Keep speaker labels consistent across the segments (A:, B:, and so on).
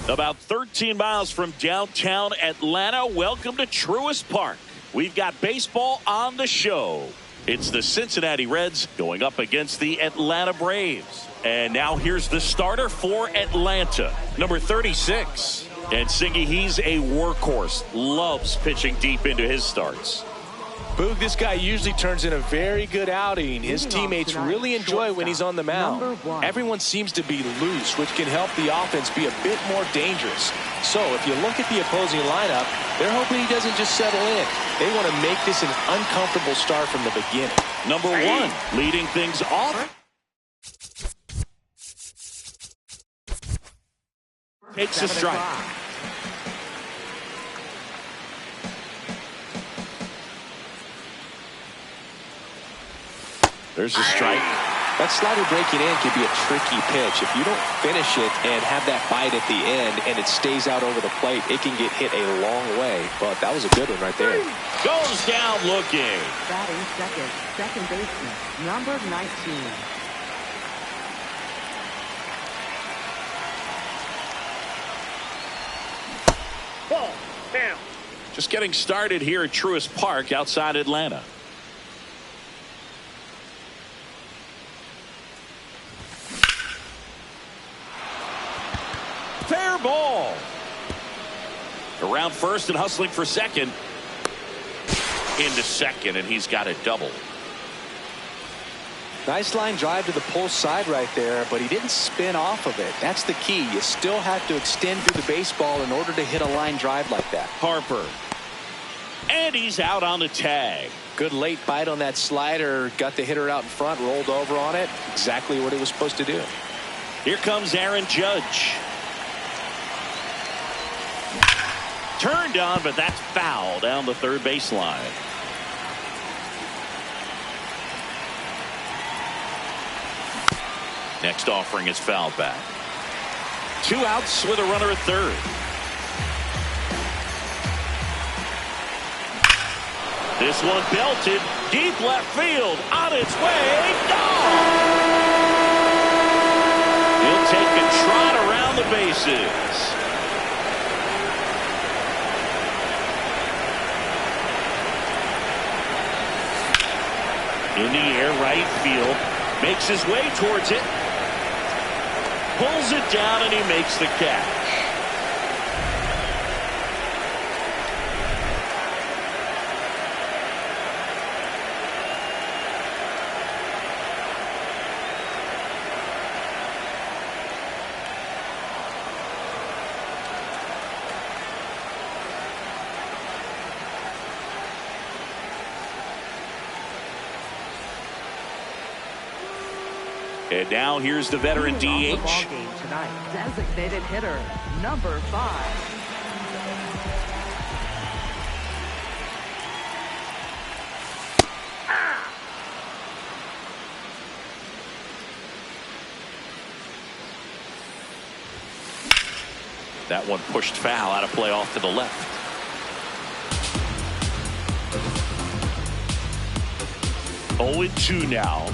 A: About 13 miles from downtown Atlanta, welcome to Truist Park. We've got baseball on the show. It's the Cincinnati Reds going up against the Atlanta Braves. And now here's the starter for Atlanta, number 36. And Singy, he's a workhorse, loves pitching deep into his starts.
B: Boog, this guy usually turns in a very good outing. His teammates really enjoy when he's on the mound. Everyone seems to be loose, which can help the offense be a bit more dangerous. So if you look at the opposing lineup, they're hoping he doesn't just settle in. They want to make this an uncomfortable start from the beginning.
A: Number 1, leading things off. Takes a strike. There's a strike.
B: That slider breaking in can be a tricky pitch. If you don't finish it and have that bite at the end and it stays out over the plate, it can get hit a long way. But that was a good one right there.
A: Goes down looking.
C: Batting second, second baseman, number 19.
A: Ball down. Just getting started here at Truist Park outside Atlanta. Fair ball. Around first and hustling for second. Into second, and he's got a double.
B: Nice line drive to the pull side right there, but he didn't spin off of it. That's the key. You still have to extend through the baseball in order to hit a line drive like that.
A: Harper. And he's out on the tag.
B: Good late bite on that slider. Got the hitter out in front, rolled over on it. Exactly what it was supposed to do.
A: Here comes Aaron Judge. Turned on, but that's foul down the third baseline. Next offering is fouled back. 2 outs with a runner at third. This one belted deep left field on its way. Gone! He'll take a trot around the bases. In the air, right field. Makes his way towards it. Pulls it down, and he makes the catch. And now here's the veteran DH.
C: Game tonight, designated hitter, number 5.
A: That one pushed foul, out of play off to the left. Oh, 0-2 now.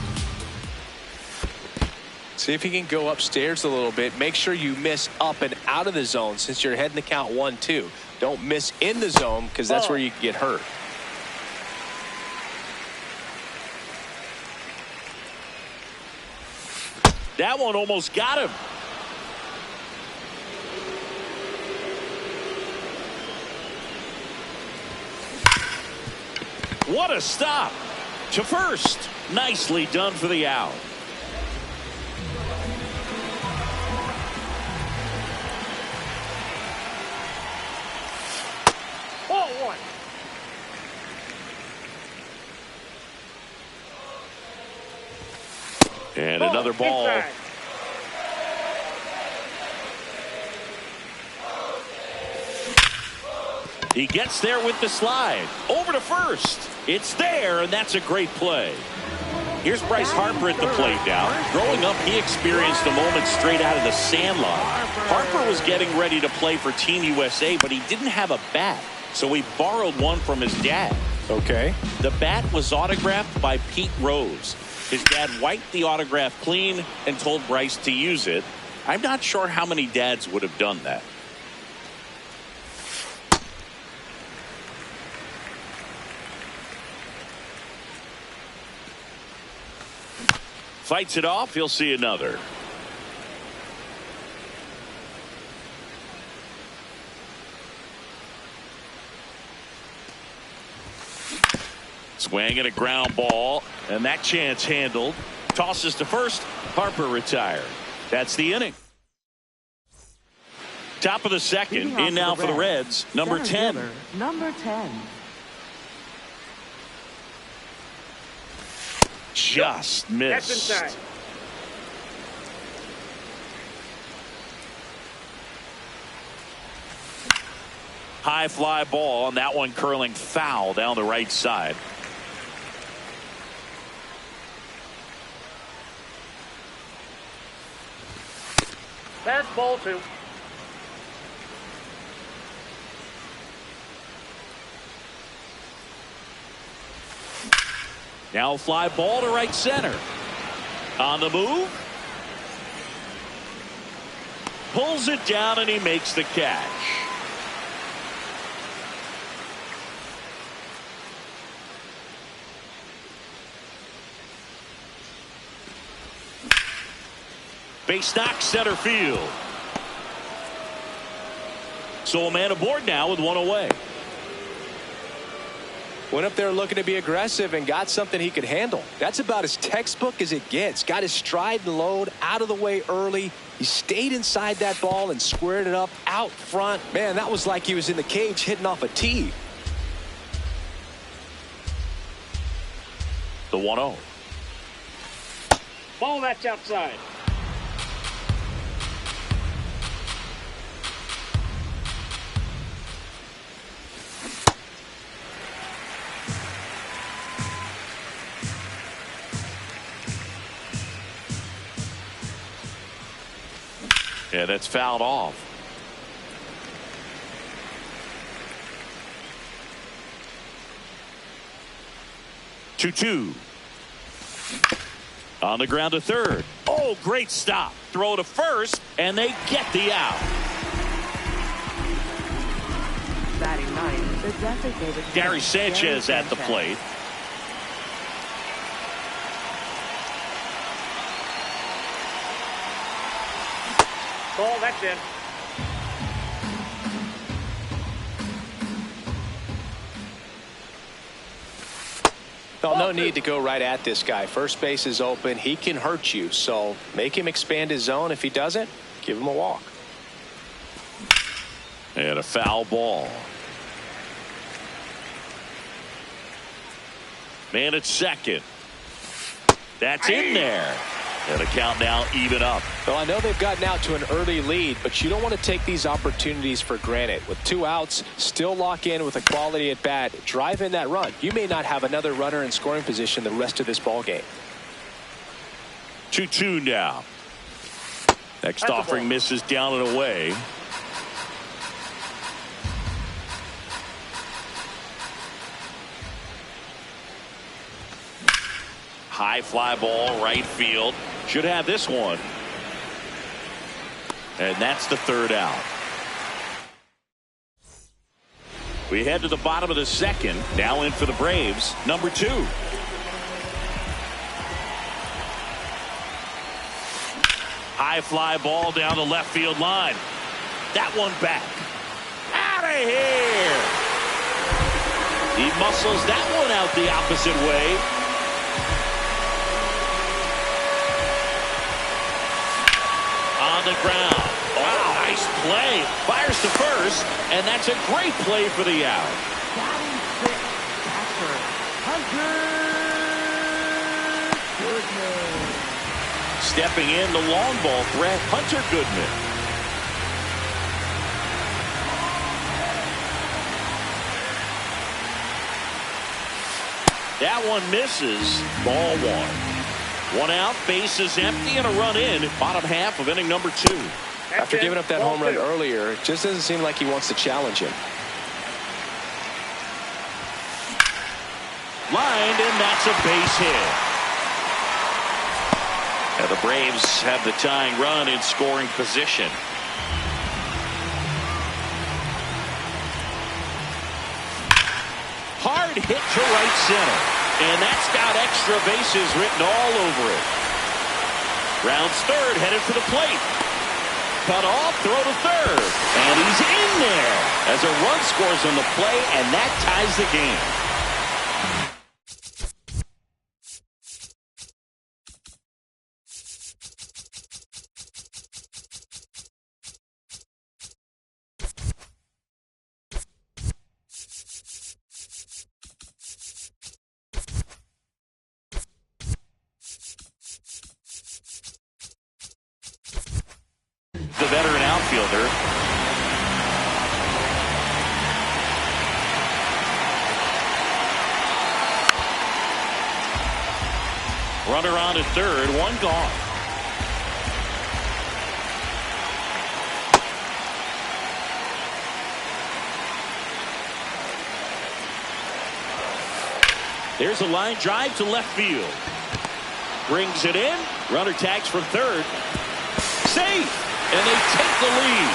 B: See if he can go upstairs a little bit. Make sure you miss up and out of the zone since you're heading the count 1-2. Don't miss in the zone because that's where you can get hurt.
A: That one almost got him. What a stop to first. Nicely done for the out. And another ball. He gets there with the slide. Over to first. It's there, and that's a great play. Here's Bryce Harper at the plate now. Growing up, he experienced a moment straight out of the sandlot. Harper was getting ready to play for Team USA, but he didn't have a bat, so he borrowed one from his dad.
B: Okay.
A: The bat was autographed by Pete Rose. His dad wiped the autograph clean and told Bryce to use it. I'm not sure how many dads would have done that. Fights it off. He'll see another. Swing and a ground ball, and that chance handled. Tosses to first. Harper retired. That's the inning. Top of the second. In now for the Reds. Number 10.
C: Number 10.
A: Just missed.
D: That's inside.
A: High fly ball, and that one curling foul down the right side.
D: Fast ball 2.
A: Now fly ball to right center. On the move. Pulls it down, and he makes the catch. Base knock center field. So a man aboard now with one away.
B: Went up there looking to be aggressive and got something he could handle. That's about as textbook as it gets. Got his stride and load out of the way early. He stayed inside that ball and squared it up out front. Man, that was like he was in the cage hitting off a tee.
A: The 1-0.
D: Ball that's outside.
A: Yeah, that's fouled off. Two. On the ground to third. Oh, great stop. Throw to first, and they get the out.
C: Batting ninth, the designated
A: Gary Sanchez at the plate.
D: Ball, that's in.
B: Well, no need to go right at this guy. First base is open. He can hurt you. So make him expand his zone. If he doesn't, give him a walk.
A: And a foul ball. Man at second. That's in there. And the count now even up.
B: Well, I know they've gotten out to an early lead, but you don't want to take these opportunities for granted. With 2 outs, still lock in with a quality at bat. Drive in that run. You may not have another runner in scoring position the rest of this ball game.
A: 2-2 now. Next offering misses down and away. High fly ball, right field. Should have this one. And that's the third out. We head to the bottom of the second. Now in for the Braves, number 2. High fly ball down the left field line. That one back. Out of here. He muscles that one out the opposite way. On the ground. Wow, nice play. Fires to first, and that's a great play for the out.
C: batting sixth, catcher Hunter Goodman.
A: Stepping in the long ball threat, Hunter Goodman. That one misses. Ball 1. 1 out, base is empty, and a run in. Bottom half of inning number 2.
B: After giving up that home run earlier, it just doesn't seem like he wants to challenge him.
A: Lined, and that's a base hit. And the Braves have the tying run in scoring position. Hard hit to right center. And that's got extra bases written all over it. Rounds third, headed for the plate. Cut off, throw to third. And he's in there as a run scores on the play, and that ties the game. The veteran outfielder. Runner on at third, one gone. There's a line drive to left field. Brings it in. Runner tags from third. Safe. And they take the lead.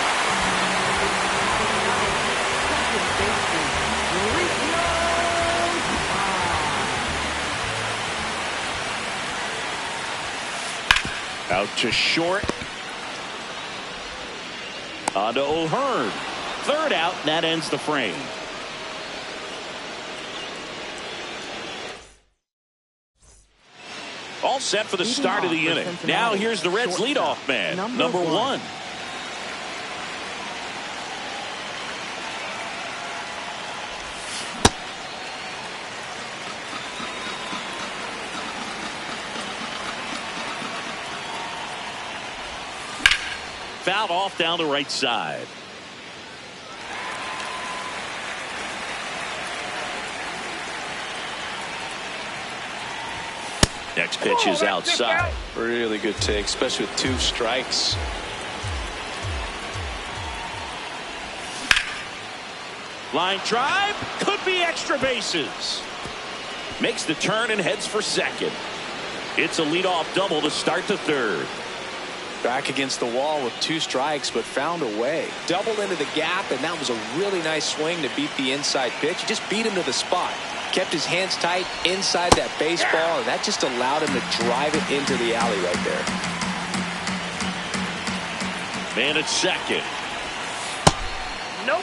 A: Out to short. On to O'Hearn. Third out, and that ends the frame. All set for the start of the inning. Now here's the Reds leadoff man, number one. Fouled off down the right side. Next pitch is outside.
B: Really good take, especially with 2 strikes.
A: Line drive, could be extra bases. Makes the turn and heads for second. It's a leadoff double to start the third.
B: Back against the wall with 2 strikes, but found a way. Doubled into the gap, and that was a really nice swing to beat the inside pitch. He just beat him to the spot. Kept his hands tight inside that baseball, and that just allowed him to drive it into the alley right there.
A: Man at second.
D: Nope.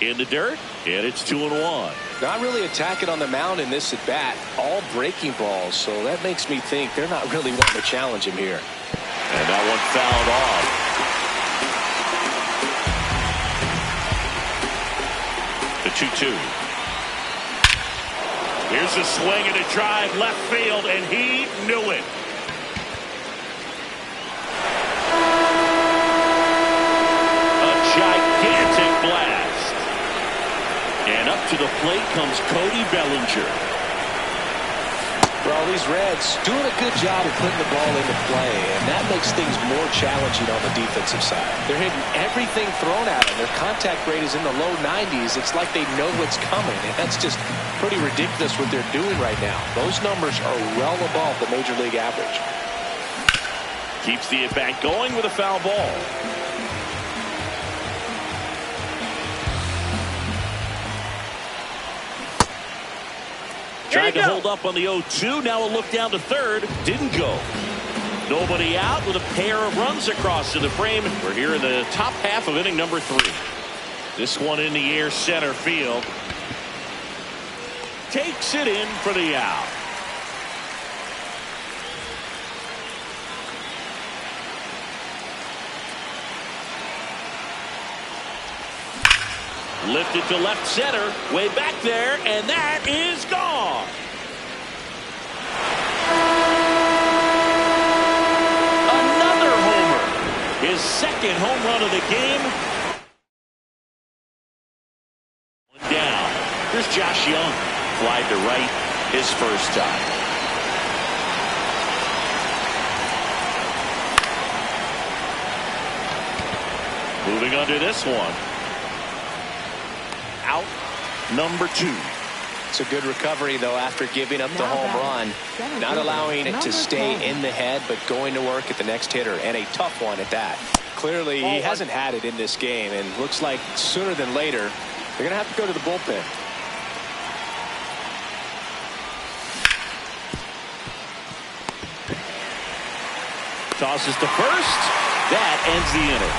A: In the dirt, and it's 2-1.
B: Not really attacking on the mound in this at bat. All breaking balls, so that makes me think they're not really wanting to challenge him here.
A: And that one fouled off. The 2-2. Here's a swing and a drive left field, and he knew it. A gigantic blast. And up to the plate comes Cody Bellinger.
B: Well, these Reds doing a good job of putting the ball into play, and that makes things more challenging on the defensive side. They're hitting everything thrown at them. Their contact rate is in the low 90s. It's like they know what's coming, and that's just pretty ridiculous what they're doing right now. Those numbers are well above the Major League average.
A: Keeps the at-bat going with a foul ball. Tried to hold up on the 0-2. Now a look down to third. Didn't go. Nobody out with a pair of runs across to the frame. We're here in the top half of inning number 3. This one in the air center field. Takes it in for the out. Lifted to left center, way back there, and that is gone. Another homer. His second home run of the game. One down. Here's Josh Young. Fly to right, his first time. Moving under this one. Out number 2.
B: It's a good recovery, though, after giving up the home run. Not allowing it to stay in the head, but going to work at the next hitter, and a tough one at that. Clearly, he hasn't had it in this game, and looks like sooner than later, they're going to have to go to the bullpen.
A: tosses to first. That ends the inning.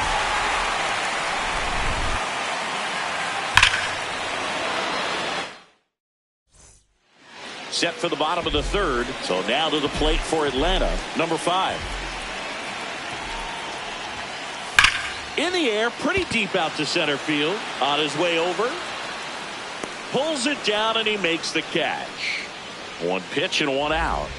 A: Set for the bottom of the third. So now to the plate for Atlanta, number 5. In the air, pretty deep out to center field. On his way over. Pulls it down and he makes the catch. 1 pitch and 1 out.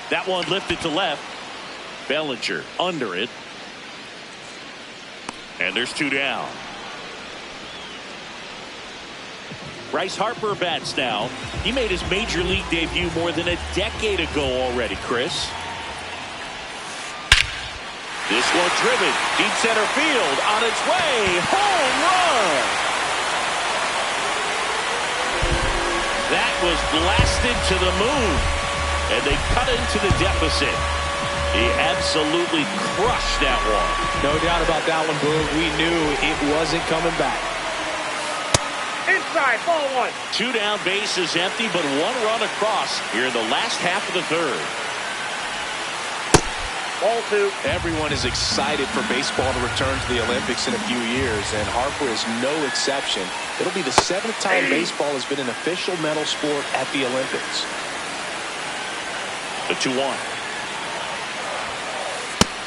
A: That one lifted to left. Bellinger under it. And there's 2 down. Bryce Harper bats now. He made his major league debut more than a decade ago already, Chris. This one driven. Deep center field. On its way. Home run. That was blasted to the moon. And they cut into the deficit. He absolutely crushed that one.
B: No doubt about that one, Boog. We knew it wasn't coming back.
D: Inside, ball 1.
A: 2 down, bases empty, but 1 run across here in the last half of the third.
D: Ball 2.
B: Everyone is excited for baseball to return to the Olympics in a few years, and Harper is no exception. It'll be the 7th time baseball has been an official medal sport at the Olympics.
A: The 2-1.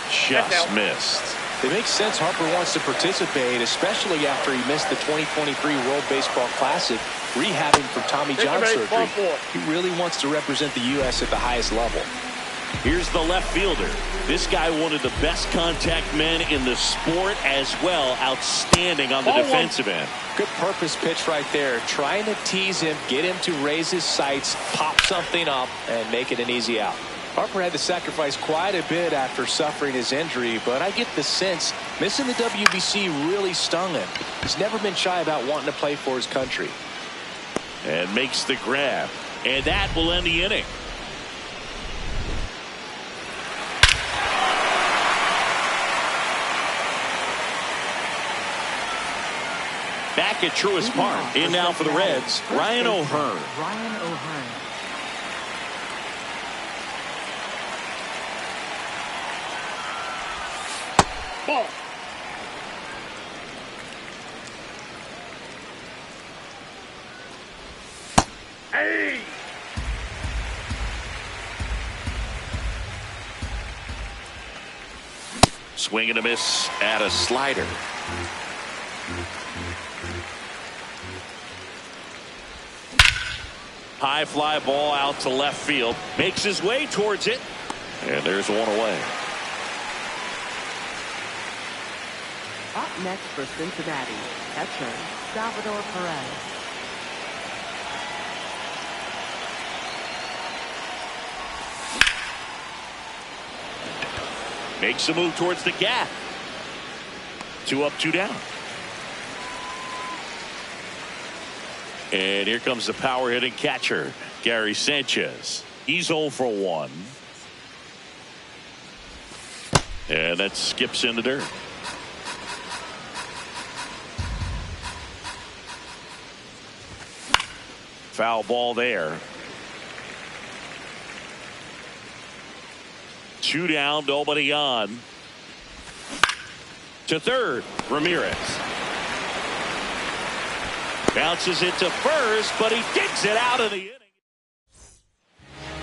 A: Just missed.
B: It makes sense Harper wants to participate, especially after he missed the 2023 World Baseball Classic, rehabbing from Tommy John surgery. He really wants to represent the U.S. at the highest level.
A: Here's the left fielder. This guy, one of the best contact men in the sport as well. Outstanding on the defensive end.
B: Good purpose pitch right there. Trying to tease him, get him to raise his sights, pop something up, and make it an easy out. Harper had to sacrifice quite a bit after suffering his injury, but I get the sense missing the WBC really stung him. He's never been shy about wanting to play for his country.
A: And makes the grab. And that will end the inning. Back at Truist Park. In now for the Reds, Ryan O'Hearn.
C: Ryan O'Hearn.
D: Ball. Hey.
A: Swing and a miss at a slider. High fly ball out to left field. Makes his way towards it. And there's 1 away.
C: Up next for Cincinnati, catcher Salvador Perez.
A: Makes a move towards the gap. 2 up, 2 down. And here comes the power hitting catcher, Gary Sanchez. He's 0 for 1. And that skips in the dirt. Foul ball there. 2 down, nobody on. To third, Ramirez. Bounces it to first, but he digs it out of the inning.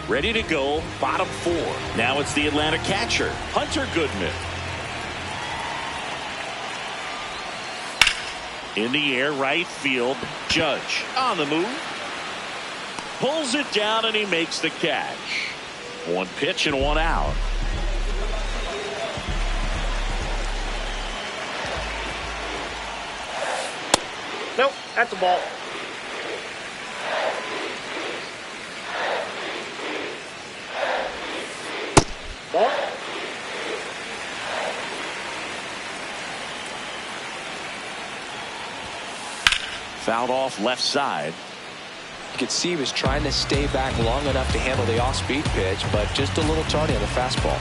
A: Ready to go, bottom 4. Now it's the Atlanta catcher, Hunter Goodman. In the air, right field, Judge on the move. Pulls it down and he makes the catch. 1 pitch and 1 out.
D: Nope, that's a ball. Ball.
A: Fouled off left side.
B: You could see he was trying to stay back long enough to handle the off-speed pitch, but just a little tardy on the fastball.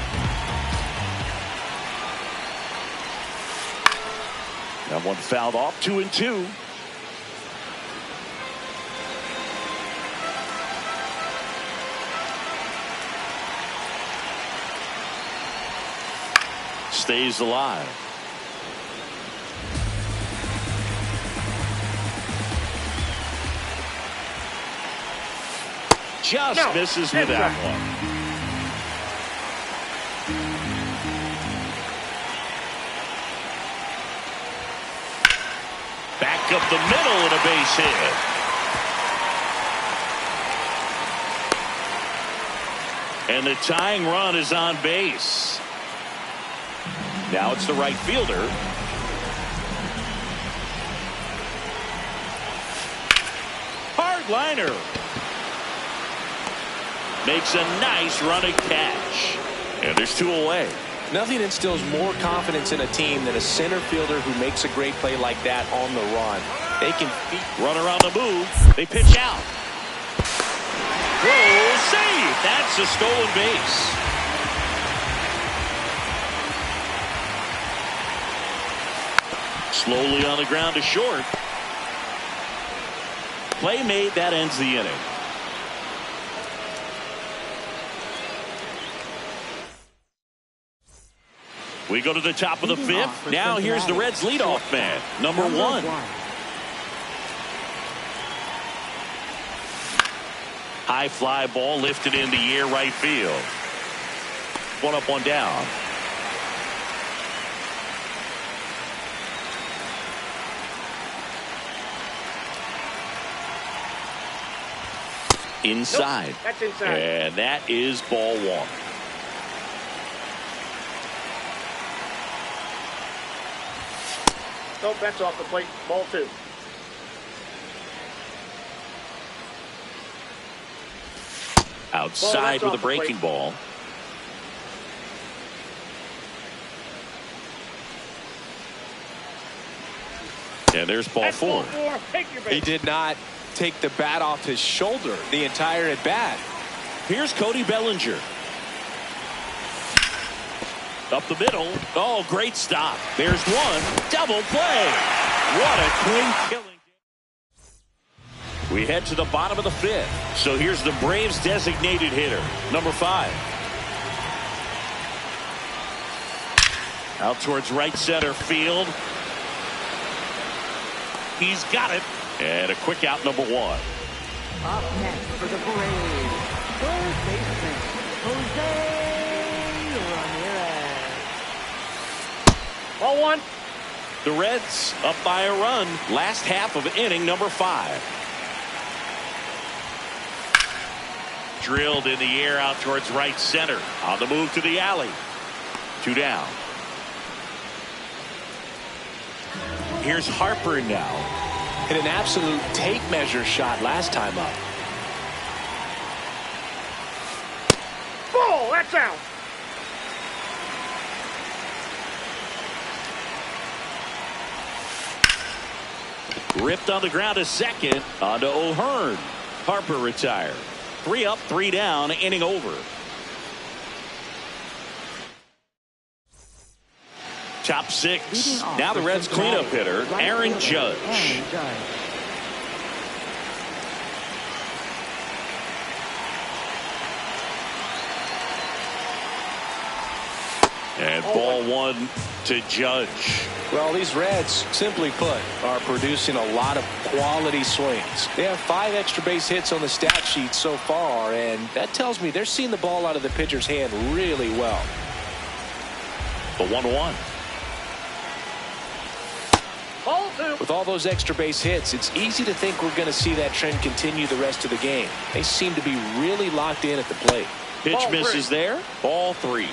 B: That
A: one fouled off, 2-2. stays alive. Just misses with that one. Back up the middle and a base hit. And the tying run is on base. Now it's the right fielder. Hard liner. Makes a nice running catch. And there's 2 away.
B: Nothing instills more confidence in a team than a center fielder who makes a great play like that on the run. They can
A: run around the move. They pitch out. Whoa, save! That's a stolen base. Slowly on the ground to short. Play made. That ends the inning. We go to the top of the 5th. Now here's the Reds leadoff man, number 1. High fly ball lifted in the air, right field. 1 up, 1 down. Inside.
D: Nope, that's inside.
A: And that is ball 1.
D: Nope, that's off the plate. Ball 2.
A: Outside with a breaking ball. And there's ball 4.
B: He did not take the bat off his shoulder the entire at bat.
A: Here's Cody Bellinger. Up the middle. Oh, great stop. There's 1. Double play. What a clean killing. We head to the bottom of the 5th. So here's the Braves designated hitter, number 5. Out towards right center field. He's got it. And a quick out, number 1.
C: Up next for the Braves, third baseman, Jose Ramirez.
D: Ball 1.
A: The Reds up by a run. Last half of inning number 5. Drilled in the air out towards right center. On the move to the alley. 2 down. Here's Harper now.
B: Hit an absolute tape measure shot last time up.
D: Ball, that's out.
A: Ripped on the ground to second. On to O'Hearn. Harper retired. 3 up, 3 down, inning over. Top 6. Now the Reds cleanup hitter, Aaron Judge. And ball 1 to Judge.
B: Well, these Reds, simply put, are producing a lot of quality swings. They have 5 extra base hits on the stat sheet so far, and that tells me they're seeing the ball out of the pitcher's hand really well.
A: The 1-1.
D: Ball 2.
B: With all those extra base hits, it's easy to think we're going to see that trend continue the rest of the game. They seem to be really locked in at the plate.
A: Pitch
D: Ball
A: misses
D: 3.
A: there. Ball 3.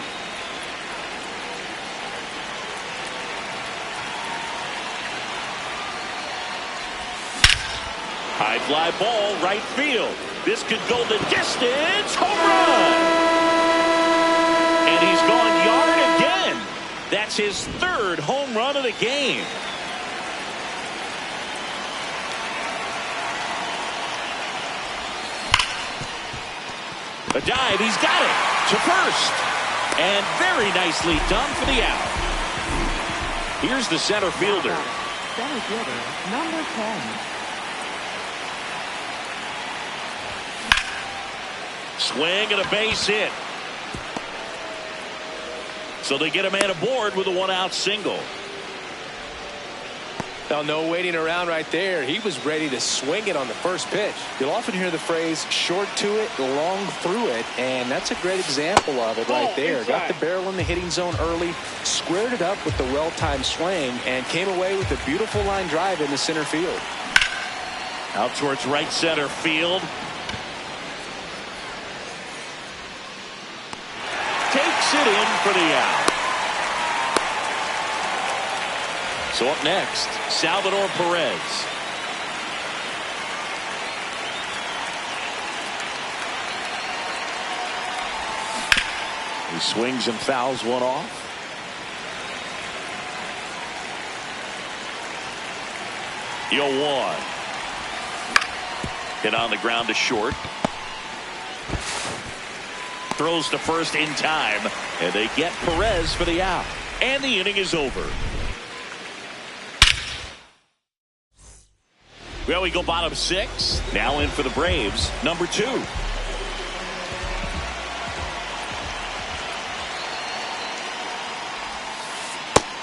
A: High fly ball, right field. This could go the distance. Home run! And he's gone yard again. That's his 3rd home run of the game. A dive, he's got it to first. And very nicely done for the out. Here's the center fielder.
C: Center fielder, number 10.
A: Swing and a base hit. So they get a man aboard with a one-out single.
B: Now, no waiting around right there. He was ready to swing it on the first pitch. You'll often hear the phrase short to it, long through it, and that's a great example of it right there. Got the barrel in the hitting zone early, squared it up with the well-timed swing, and came away with a beautiful line drive in the center field.
A: Out towards right center field. Takes it in for the out. So up next, Salvador Perez. He swings and fouls one off. The 0-1. Hit on the ground to short. Throws to first in time, and they get Perez for the out. And the inning is over. Well, we go bottom 6. Now in for the Braves, number 2.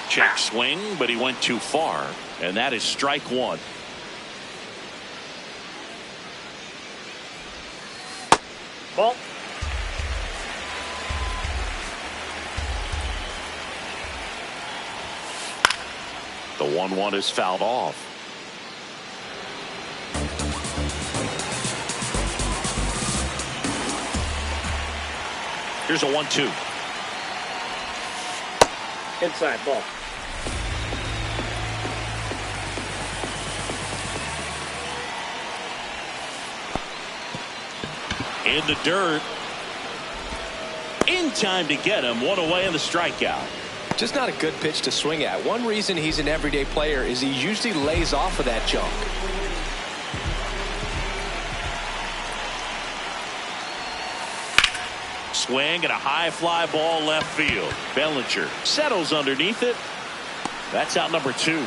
A: Check swing, but he went too far, and that is strike 1.
D: Ball.
A: The 1-1 is fouled off. Here's a 1-2.
D: Inside ball.
A: In the dirt. In time to get him. One away in the strikeout.
B: Just not a good pitch to swing at. One reason he's an everyday player is he usually lays off of that junk.
A: Swing and a high fly ball left field. Bellinger settles underneath it. That's out number 2.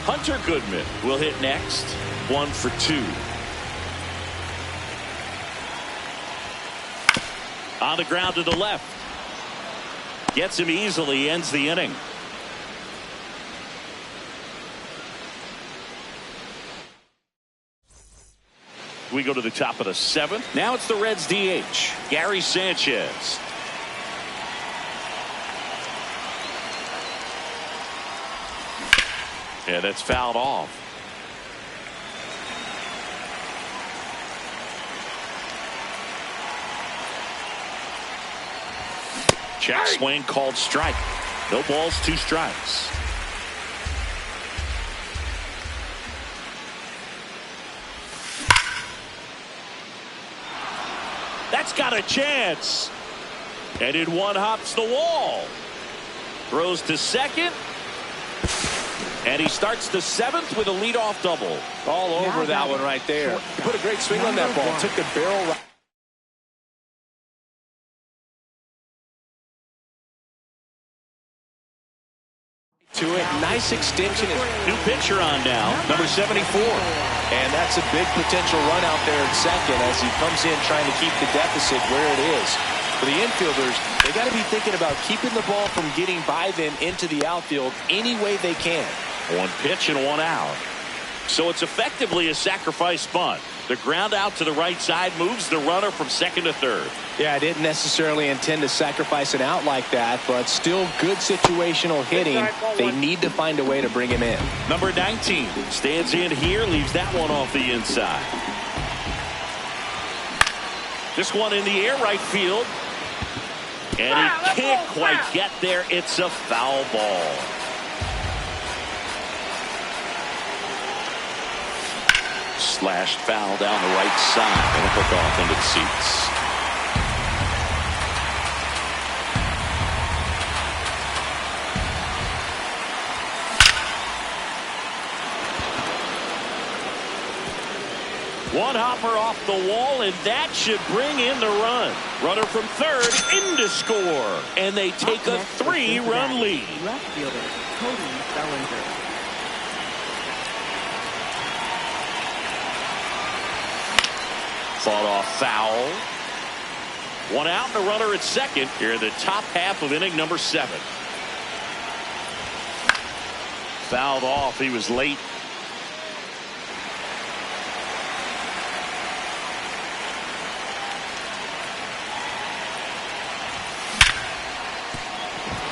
A: Hunter Goodman will hit next. 1 for 2. On the ground to the left. Gets him easily, ends the inning. We go to the top of the 7th. Now it's the Reds DH, Gary Sanchez. Yeah, that's fouled off. Check swing called strike. No balls, 2 strikes. That's got a chance. And in one hops the wall. Throws to second. And he starts the 7th with a leadoff double.
B: All over that one right there. He put a great swing on that ball. Took the barrel right to it. Nice extension.
A: New pitcher on now, number 74.
B: And that's a big potential run out there in second as he comes in trying to keep the deficit where it is. For the infielders, they got to be thinking about keeping the ball from getting by them into the outfield any way they can.
A: 1 pitch and 1 out. So it's effectively a sacrifice bunt. The ground out to the right side moves the runner from second to third.
B: Yeah, I didn't necessarily intend to sacrifice an out like that, but still good situational hitting. They need to find a way to bring him in.
A: Number 19 stands in here, leaves that one off the inside. This one in the air, right field. And he can't quite get there. It's a foul ball. Slashed foul down the right side. It'll hook off into the seats. One hopper off the wall, and that should bring in the run. Runner from third in to score. And they take a 3-run lead.
C: Left fielder, Cody Bellinger.
A: Fought off foul. One out and a runner at second here in the top half of inning number 7. Fouled off. He was late.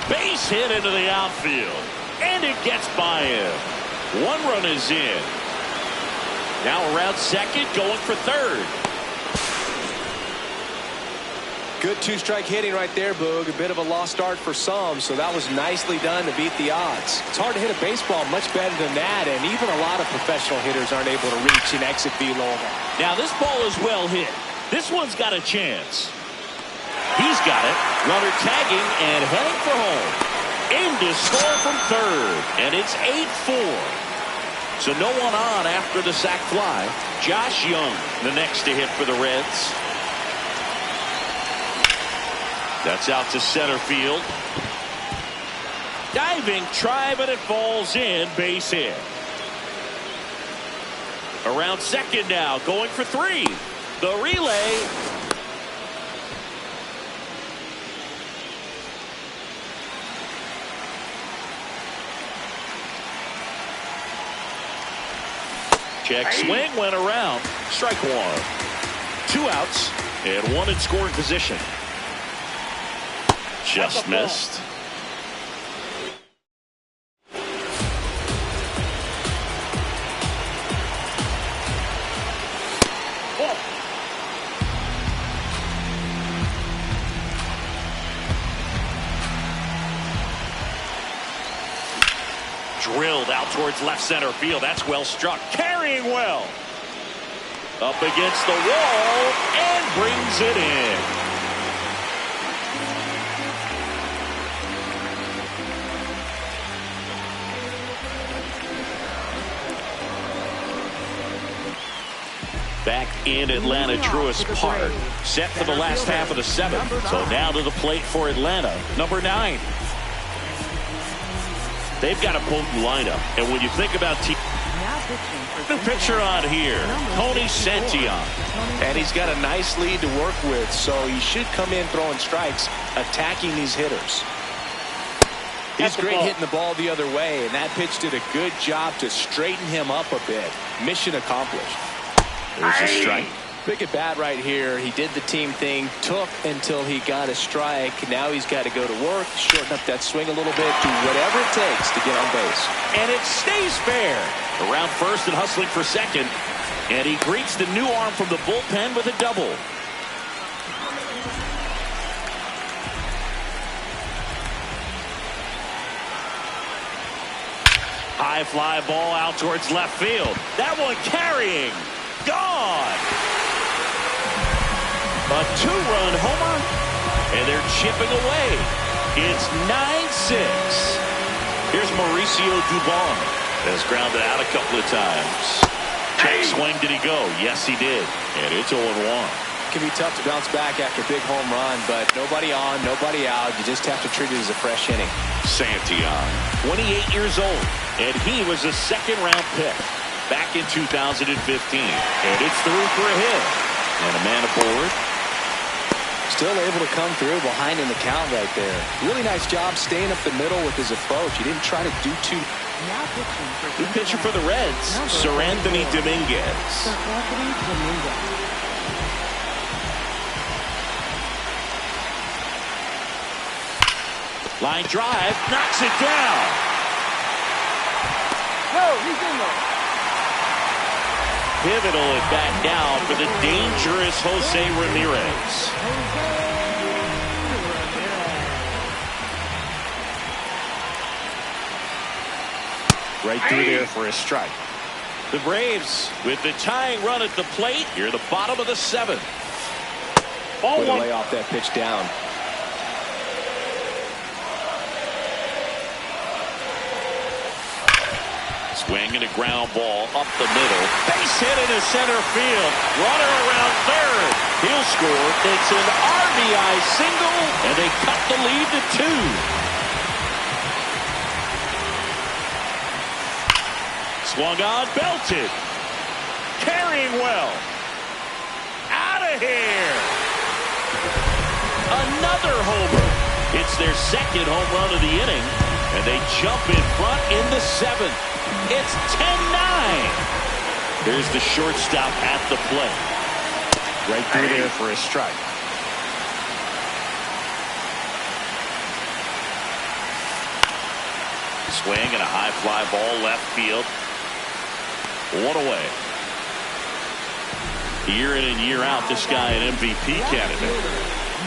A: Base hit into the outfield. And it gets by him. 1 run is in. Now around second, going for third.
B: Good 2-strike hitting right there, Boog. A bit of a lost start for some, so that was nicely done to beat the odds. It's hard to hit a baseball much better than that, and even a lot of professional hitters aren't able to reach and exit velo.
A: Now this ball is well hit. This one's got a chance. He's got it. Runner tagging and heading for home. In to score from third, and it's 8-4. So no one on after the sac fly. Josh Young, the next to hit for the Reds. That's out to center field. Diving try, but it falls in. Base hit. Around second now, going for 3. The relay. Check swing went around. Strike 1. 2 outs and 1 in scoring position. Just missed. Drilled out towards left center field. That's well struck. Carrying well. Up against the wall and brings it in. Back in Atlanta, Truist Park, set for the last half of the 7th. So now to the plate for Atlanta, number 9. They've got a potent lineup, and when you think about the pitcher on here, Tony Santillan,
B: and he's got a nice lead to work with, so he should come in throwing strikes, attacking these hitters. He's great hitting the ball the other way, and that pitch did a good job to straighten him up a bit. Mission accomplished.
A: There's a strike.
B: Big at bat right here. He did the team thing, took until he got a strike. Now he's got to go to work, shorten up that swing a little bit, do whatever it takes to get on base.
A: And it stays fair. Around first and hustling for second. And he greets the new arm from the bullpen with a double. High fly ball out towards left field. That one carrying. Gone. A 2-run homer. And they're chipping away. It's 9-6. Here's Mauricio Dubon. Has grounded out a couple of times. Check swing, did he go? Yes, he did. And it's 0-1.
B: It can be tough to bounce back after a big home run, but nobody on, nobody out. You just have to treat it as a fresh inning.
A: Santillan, 28 years old, and he was a second-round pick back in 2015. And it's through for a hit. And a man aboard.
B: Still able to come through behind in the count right there. Really nice job staying up the middle with his approach. He didn't try to do too.
A: New pitcher for the Reds, Sir Anthony Dominguez. Line drive, knocks it down.
D: No, he's in there.
A: Pivotal at bat now for the dangerous Jose Ramirez. Right through there for a strike. The Braves with the tying run at the plate. Here at the bottom of the 7th.
B: Ball one. Lay off that pitch down.
A: Swing and a ground ball up the middle. Base hit into center field. Runner around third. He'll score. It's an RBI single, and they cut the lead to 2. Swung on, belted. Carrying well. Out of here. Another homer. It's their second home run of the inning, and they jump in front in the seventh. It's 10-9. There's the shortstop at the plate. Right through there for a strike. Swing and a high fly ball left field. One away. Year in and year out, this guy an MVP candidate.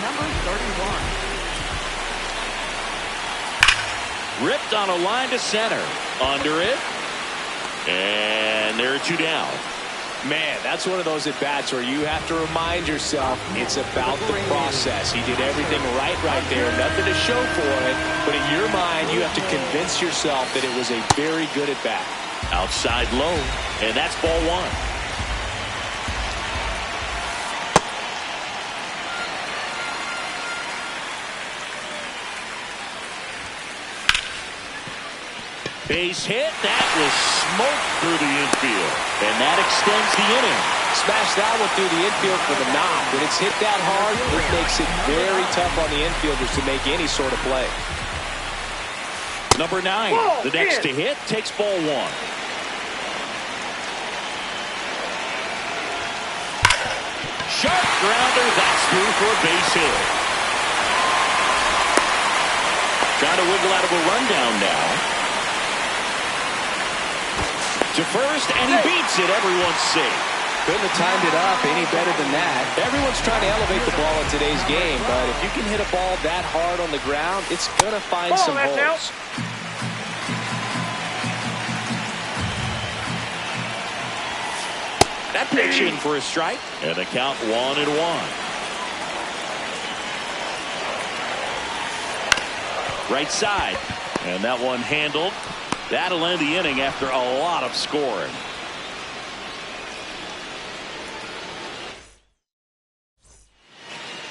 C: Number 31.
A: Ripped on a line to center. Under it. And there are two down.
B: Man, that's one of those at-bats where you have to remind yourself it's about the process. He did everything right there. Nothing to show for it. But in your mind, you have to convince yourself that it was a very good at-bat.
A: Outside low. And that's ball one. Base hit. That was smoked through the infield. And that extends the inning.
B: Smash that one through the infield for the knock. When it's hit that hard, it makes it very tough on the infielders to make any sort of play.
A: Number 9, the next to hit, takes ball one. Sharp grounder. That's through for a base hit. Trying to wiggle out of a rundown now. To first, and he beats it. Everyone's safe.
B: Couldn't have timed it up any better than that. Everyone's trying to elevate the ball in today's game, but if you can hit a ball that hard on the ground, it's going to find some holes.
A: That pitch in for a strike, and the count 1-1. Right side, and that one handled. That'll end the inning after a lot of scoring.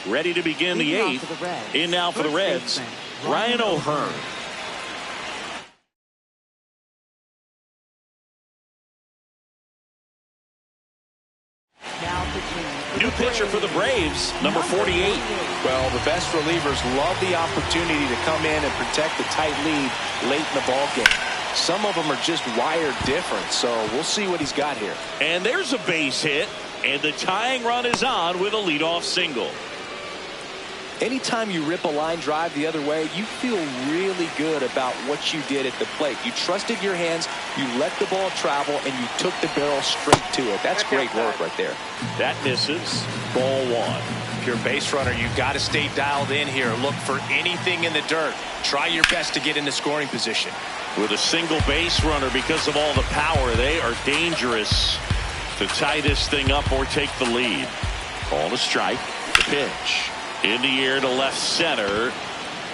A: Ready to begin the 8th. In now for the Reds, Ryan O'Hearn. New pitcher for the Braves, number 48.
B: Well, the best relievers love the opportunity to come in and protect the tight lead late in the ball game. Some of them are just wired different, so we'll see what he's got here.
A: And there's a base hit, and the tying run is on with a leadoff single.
B: Anytime you rip a line drive the other way, you feel really good about what you did at the plate. You trusted your hands, you let the ball travel, and you took the barrel straight to it. That's great work right there.
A: That misses. Ball one.
B: If you're a base runner, you've got to stay dialed in here. Look for anything in the dirt. Try your best to get into scoring position.
A: With a single base runner, because of all the power, they are dangerous to tie this thing up or take the lead. Ball to strike. The pitch. In the air to left center.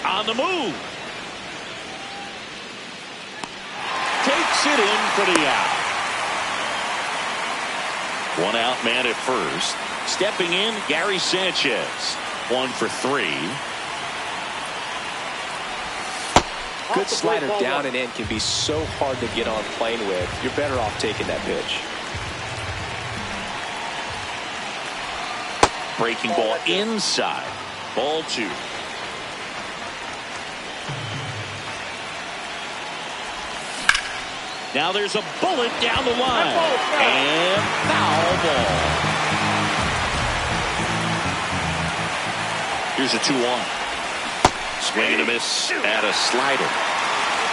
A: On the move. Takes it in for the out. One out man at first. Stepping in, Gary Sanchez. 1 for 3.
B: Good slider down and in can be so hard to get on plane with. You're better off taking that pitch.
A: Breaking ball inside. Ball 2. Now there's a bullet down the line. And foul ball. Here's a 2-1. Swing and a miss at a slider.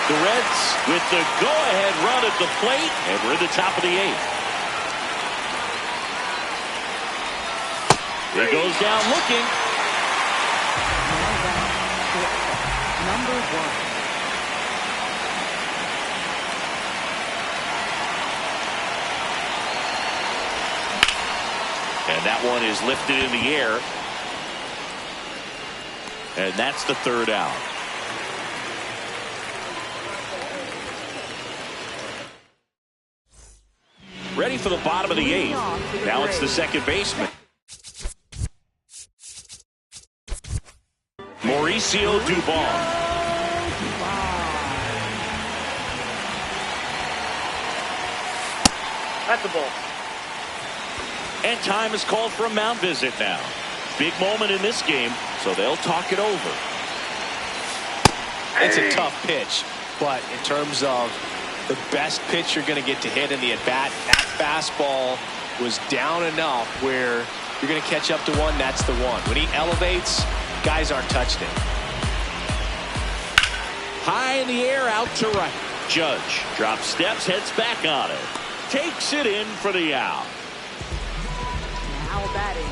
A: The Reds with the go-ahead run at the plate, and we're at the top of the 8th. He goes down looking.
C: Number 1.
A: And that one is lifted in the air. And that's the 3rd out. Ready for the bottom of the 8th. Now it's the second baseman. Mauricio Dubon.
D: That's the ball.
A: And time is called for a mound visit now. Big moment in this game, so So they'll talk it over.
B: It's a tough pitch, but in terms of the best pitch you're going to get to hit in the at-bat, that fastball was down enough where you're going to catch up to one. That's the one. When he elevates, guys aren't touching it.
A: High in the air, out to right. Judge drops steps, heads back on it. Takes it in for the out.
C: Now batting,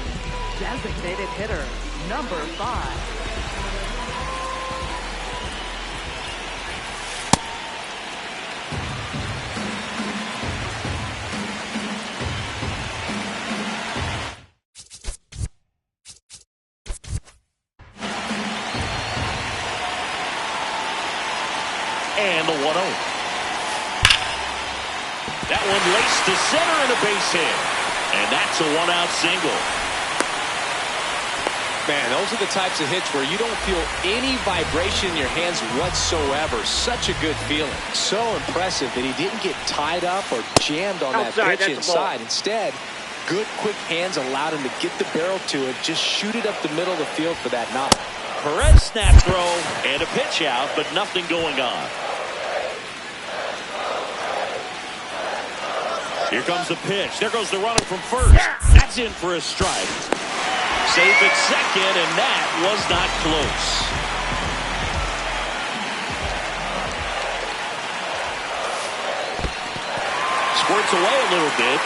C: designated hitter, number 5.
A: And the 1-0. That one laced to center and a base hit. And that's a 1-out single.
B: Man, those are the types of hits where you don't feel any vibration in your hands whatsoever. Such a good feeling. So impressive that he didn't get tied up or jammed on
D: Outside,
B: that pitch
D: that's the ball.
B: inside. Instead, good quick hands allowed him to get the barrel to it, just shoot it up the middle of the field for that knock.
A: Perez snap throw and a pitch out, but nothing going on. Here comes the pitch. There goes the runner from first. That's in for a strike. Safe at second, and that was not close. Squirts away a little bit.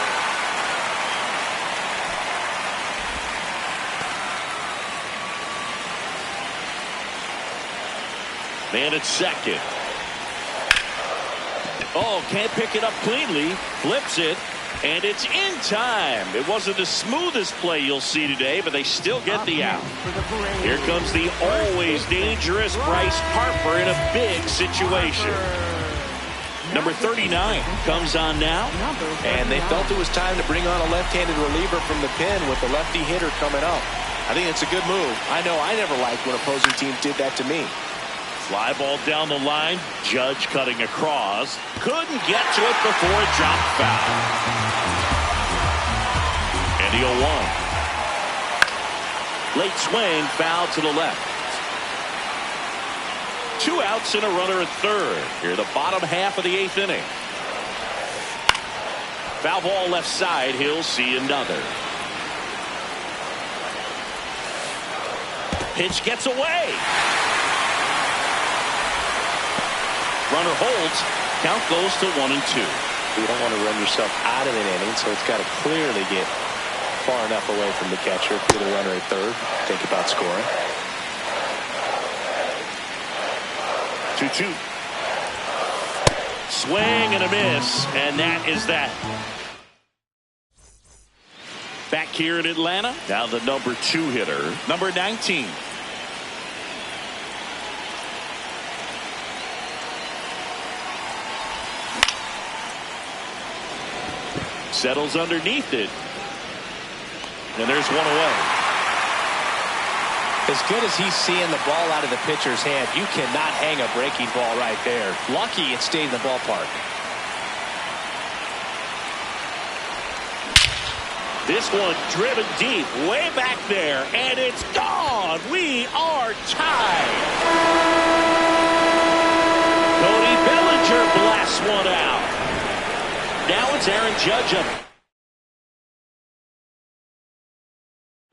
A: Man at second. Oh, can't pick it up cleanly. Flips it, and it's in time. It wasn't the smoothest play you'll see today, but they still get the out. Here comes the always dangerous Bryce Harper in a big situation. Number 39 comes on now.
B: And they felt it was time to bring on a left-handed reliever from the pen with the lefty hitter coming up. I think it's a good move. I know I never liked when opposing teams did that to me.
A: Fly ball down the line. Judge cutting across. Couldn't get to it before it dropped foul. And the 0-1. Late swing, foul to the left. 2 outs and a runner at third. Here the bottom half of the 8th inning. Foul ball left side. He'll see another. Pitch gets away. Runner holds. Count goes to 1-2.
B: You don't want to run yourself out of an inning, so it's got to clearly get far enough away from the catcher. If you're the runner at third, think about scoring.
A: 2-2. Swing and a miss, and that is that. Back here in Atlanta, now the number 2 hitter, number 19. Settles underneath it. And there's one away.
B: As good as he's seeing the ball out of the pitcher's hand, you cannot hang a breaking ball right there. Lucky it stayed in the ballpark.
A: This one driven deep, way back there, and it's gone. We are tied. Cody Bellinger blasts one out. Now it's Aaron Judge up.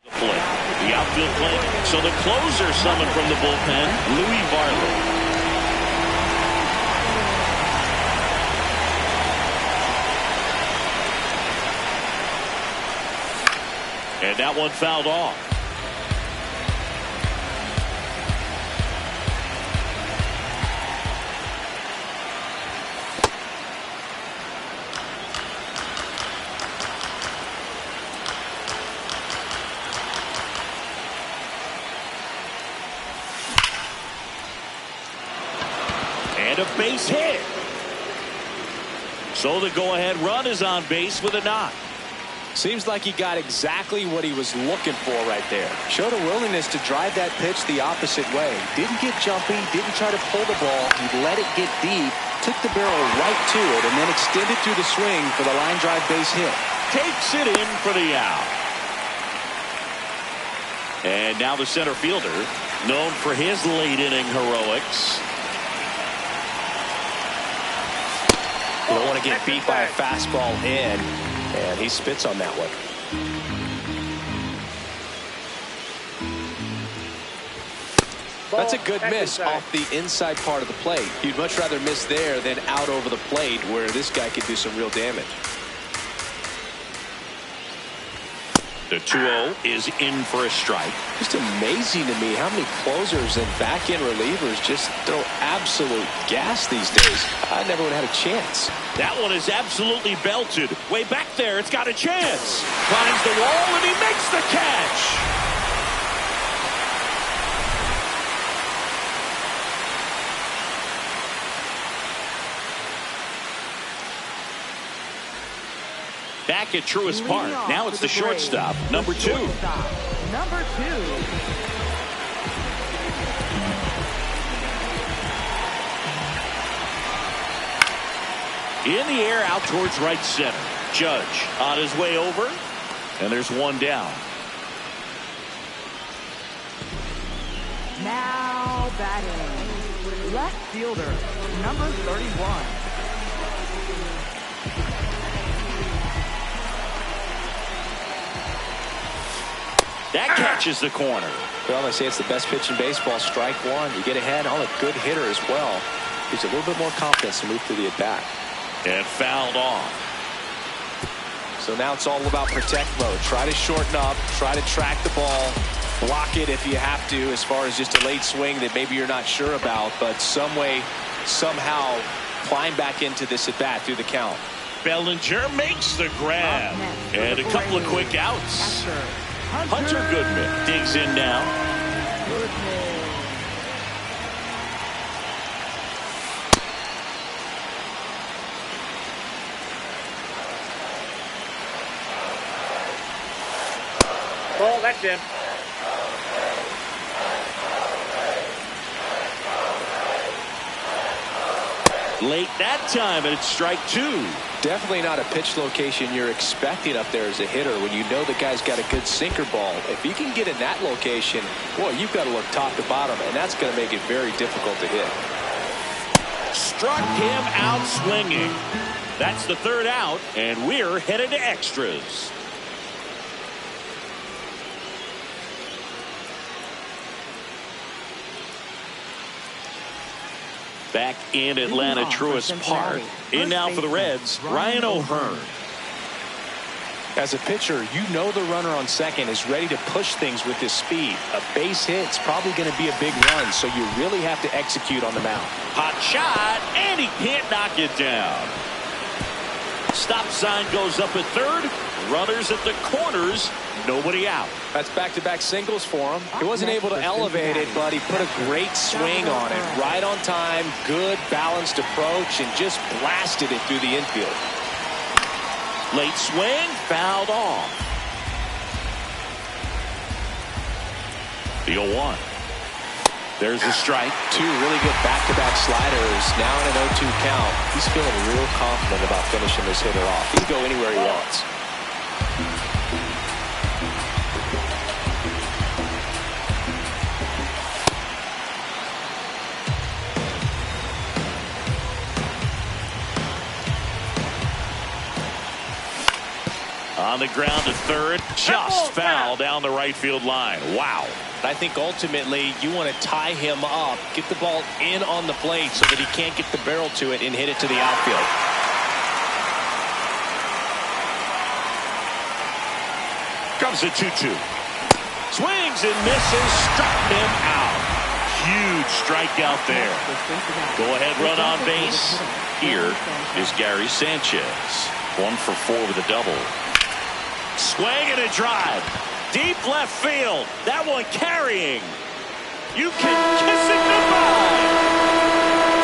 A: The outfield play. So the closer summoned from the bullpen, Louis Varley. And that one fouled off. And a base hit. So the go-ahead run is on base with a knock.
B: Seems like he got exactly what he was looking for right there. Showed a willingness to drive that pitch the opposite way. Didn't get jumpy, didn't try to pull the ball. He let it get deep, took the barrel right to it, and then extended through the swing for the line drive base hit.
A: Takes it in for the out. And now the center fielder, known for his late inning heroics.
B: You don't want to get beat by a fastball in, and he spits on that one. That's a good miss off the inside part of the plate. You'd much rather miss there than out over the plate, where this guy could do some real damage.
A: The 2-0 is in for a strike.
B: Just amazing to me how many closers and back-end relievers just throw absolute gas these days. I never would have had a chance.
A: That one is absolutely belted. Way back there, it's got a chance. Climbs the wall, and he makes the catch. Back at Truist Park. Now it's the shortstop, number 2.
C: Number 2.
A: In the air out towards right center. Judge on his way over. And there's one down.
C: Now batting. Left fielder, number 31.
A: That catches the corner.
B: Well, they say it's the best pitch in baseball. Strike one. You get ahead on a good hitter as well. Gives you a little bit more confidence to move through the at-bat.
A: And fouled off.
B: So now it's all about protect mode. Try to shorten up. Try to track the ball. Block it if you have to, as far as just a late swing that maybe you're not sure about. But some way, somehow, climb back into this at-bat through the count.
A: Bellinger makes the grab. And a couple of quick outs. Hunter Goodman digs in now.
D: Ball, that's in.
A: Late that time, and it's strike 2.
B: Definitely not a pitch location you're expecting up there as a hitter when you know the guy's got a good sinker ball. If you can get in that location, boy, you've got to look top to bottom, and that's going to make it very difficult to hit.
A: Struck him out swinging. That's the 3rd out, and we're headed to extras. Back in Atlanta, Truist Park. In now for the Reds, Ryan O'Hearn.
B: As a pitcher, you know the runner on second is ready to push things with his speed. A base hit's probably going to be a big run, so you really have to execute on the mound.
A: Hot shot, and he can't knock it down. Stop sign goes up at 3rd. Runners at the corners. Nobody out.
B: That's back-to-back singles for him. He wasn't able to elevate it, but he put a great swing on it. Right on time, good balanced approach, and just blasted it through the infield.
A: Late swing, fouled off. The 0-1. There's a strike.
B: 2 really good back-to-back sliders. Now in an 0-2 count. He's feeling real confident about finishing this hitter off. He can go anywhere he wants.
A: On the ground to 3rd, just foul down the right field line. Wow.
B: I think ultimately you want to tie him up, get the ball in on the plate so that he can't get the barrel to it and hit it to the outfield.
A: Comes a 2-2. Swings and misses, struck him out. Huge strikeout there. Go ahead, run on base. Here is Gary Sanchez. 1 for 4 with a double. Swing and a drive. Deep left field. That one carrying. You can kiss it goodbye.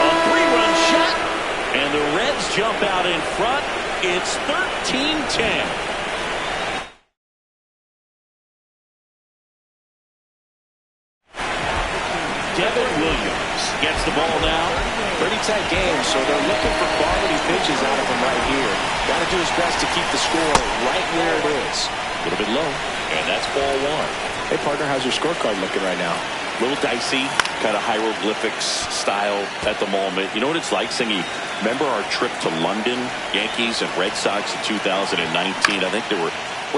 A: A 3-run shot. And the Reds jump out in front. It's 13-10. Devin Williams gets the ball now.
B: Pretty tight game, so they're looking for quality pitches out of him right here. Got to do his best to keep the score right where it is.
A: A little bit low, and that's ball one.
B: Hey, partner, how's your scorecard looking right now?
A: A little dicey, kind of hieroglyphics style at the moment. You know what it's like, Singy? Remember our trip to London, Yankees and Red Sox in 2019? I think there were,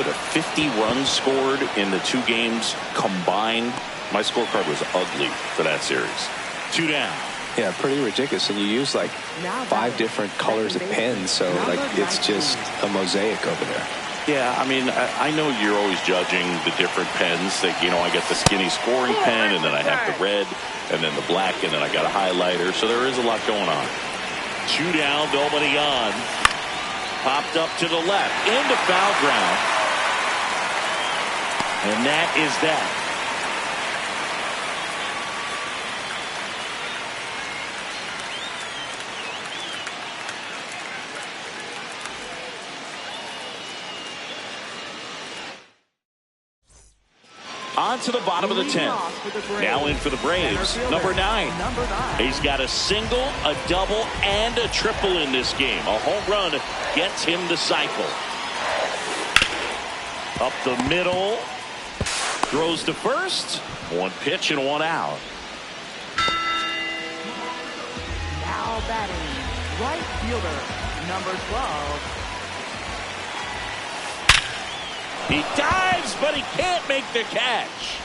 A: 50 runs scored in the two games combined. My scorecard was ugly for that series. 2 down.
B: Yeah, pretty ridiculous. And you use like 5 different colors of pens, so like it's just a mosaic over there.
A: Yeah, I mean, I know you're always judging the different pens. That, you know, I got the skinny scoring pen, and then I have the red, and then the black, and then I got a highlighter. So there is a lot going on. 2 down, nobody on. Popped up to the left, into foul ground. And that is that. On to the bottom of the 10th. Now in for the Braves, number 9. He's got a single, a double, and a triple in this game. A home run gets him the cycle. Up the middle. Throws to first. 1 pitch and 1 out.
C: Now batting, right fielder, number 12.
A: He dives, but he can't make the catch.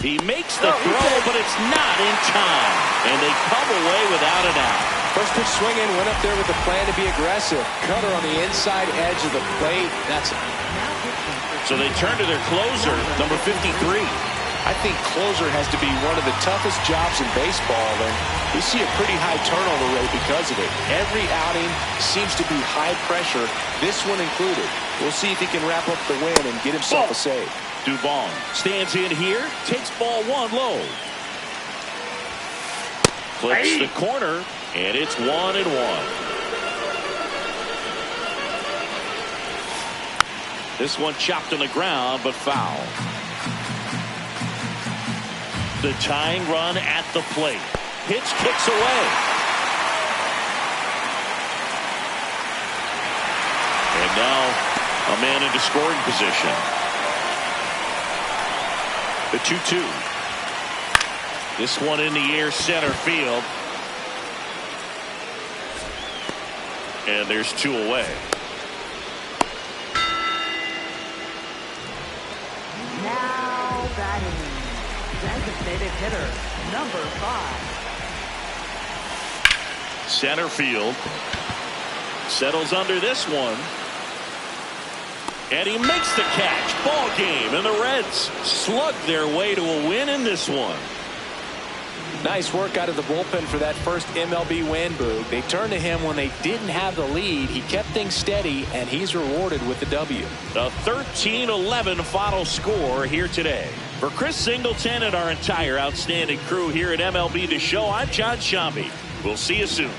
A: He makes the throw, but it's not in time. And they come away without an out.
B: First pitch swinging, went up there with the plan to be aggressive. Cutter on the inside edge of the plate. That's it.
A: So they turn to their closer, number 53.
B: I think closer has to be one of the toughest jobs in baseball, and we see a pretty high turnover rate because of it. Every outing seems to be high pressure, this one included. We'll see if he can wrap up the win and get himself a save.
A: Dubon stands in here, takes ball 1 low. Clips the corner, and it's 1-1. This one chopped on the ground, but foul. The tying run at the plate. Pitch kicks away. And now a man into scoring position. The 2-2. This one in the air, center field. And there's 2 away.
C: Now batting, designated hitter, number 5.
A: Center field. Settles under this one. And he makes the catch. Ball game. And the Reds slug their way to a win in this one.
B: Nice work out of the bullpen for that first MLB win, Boog. They turned to him when they didn't have the lead. He kept things steady, and he's rewarded with the W.
A: The 13-11 final score here today. For Chris Singleton and our entire outstanding crew here at MLB The Show, I'm John Shambi. We'll see you soon.